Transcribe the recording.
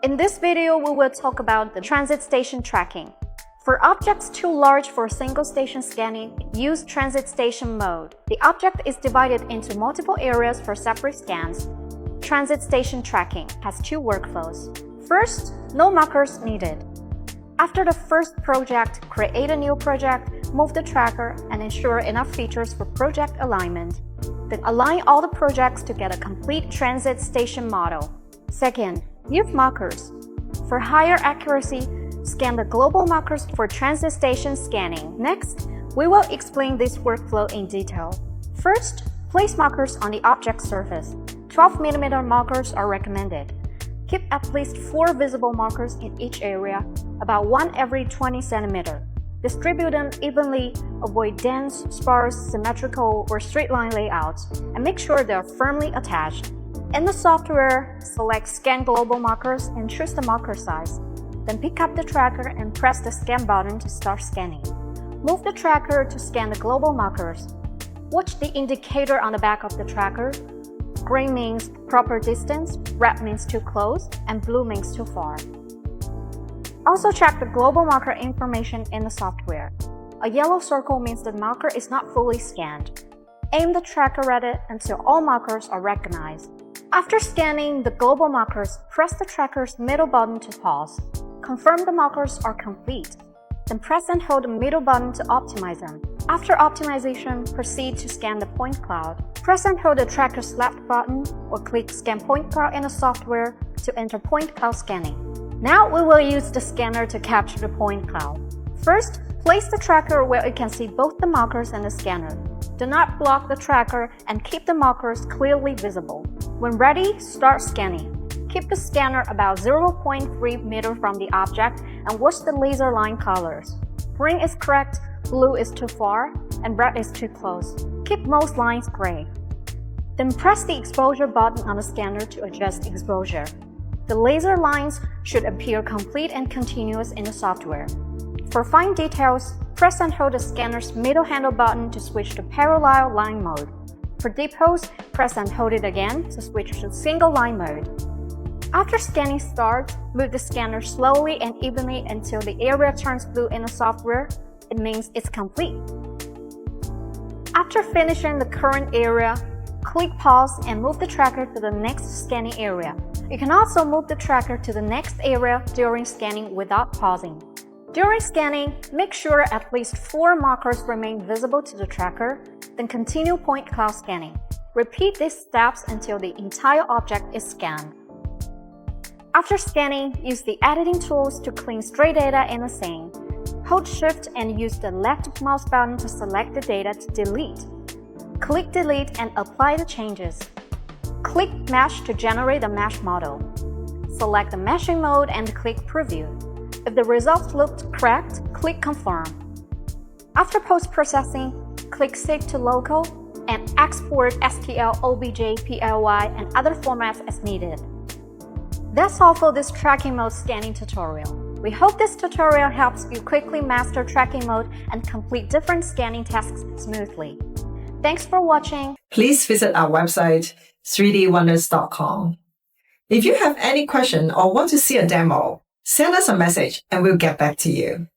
In this video, we will talk about the transit station tracking. For objects too large for single station scanning, use transit station mode. The object is divided into multiple areas for separate scans. Transit station tracking has two workflows. First, no markers needed. After the first project, create a new project, move the tracker, and ensure enough features for project alignment. Then align all the projects to get a complete transit station model. Second, use markers. For higher accuracy, scan the global markers for transit station scanning. Next, we will explain this workflow in detail. First, place markers on the object surface. 12mm markers are recommended. Keep at least 4 visible markers in each area, about 1 every 20 cm. Distribute them evenly, avoid dense, sparse, symmetrical, or straight-line layouts, and make sure they are firmly attached. In the software, select Scan Global Markers and choose the marker size. Then pick up the tracker and press the Scan button to start scanning. Move the tracker to scan the global markers. Watch the indicator on the back of the tracker. Green means proper distance, red means too close, and blue means too far. Also check the global marker information in the software. A yellow circle means the marker is not fully scanned. Aim the tracker at it until all markers are recognized. After scanning the global markers, press the tracker's middle button to pause. Confirm the markers are complete. Then press and hold the middle button to optimize them. After optimization, proceed to scan the point cloud. Press and hold the tracker's left button or click Scan Point Cloud in the software to enter point cloud scanning. Now we will use the scanner to capture the point cloud. First, place the tracker where it can see both the markers and the scanner. Do not block the tracker and keep the markers clearly visible. When ready, start scanning. Keep the scanner about 0.3 meters from the object and watch the laser line colors. Green is correct, blue is too far, and red is too close. Keep most lines gray. Then press the exposure button on the scanner to adjust exposure. The laser lines should appear complete and continuous in the software. For fine details, press and hold the scanner's middle handle button to switch to parallel line mode. For depots, press and hold it again to switch to single line mode. After scanning starts, move the scanner slowly and evenly until the area turns blue in the software. It means it's complete. After finishing the current area, click pause and move the tracker to the next scanning area. You can also move the tracker to the next area during scanning without pausing. During scanning, make sure at least 4 markers remain visible to the tracker, then continue point cloud scanning. Repeat these steps until the entire object is scanned. After scanning, use the editing tools to clean stray data in the scene. Hold Shift and use the left mouse button to select the data to delete. Click Delete and apply the changes. Click Mesh to generate the mesh model. Select the meshing mode and click Preview. If the results looked correct, click Confirm. After post-processing, click Save to Local and export STL, OBJ, PLY, and other formats as needed. That's all for this tracking mode scanning tutorial. We hope this tutorial helps you quickly master tracking mode and complete different scanning tasks smoothly. Thanks for watching. Please visit our website, 3dwonders.com. If you have any question or want to see a demo, send us a message and we'll get back to you.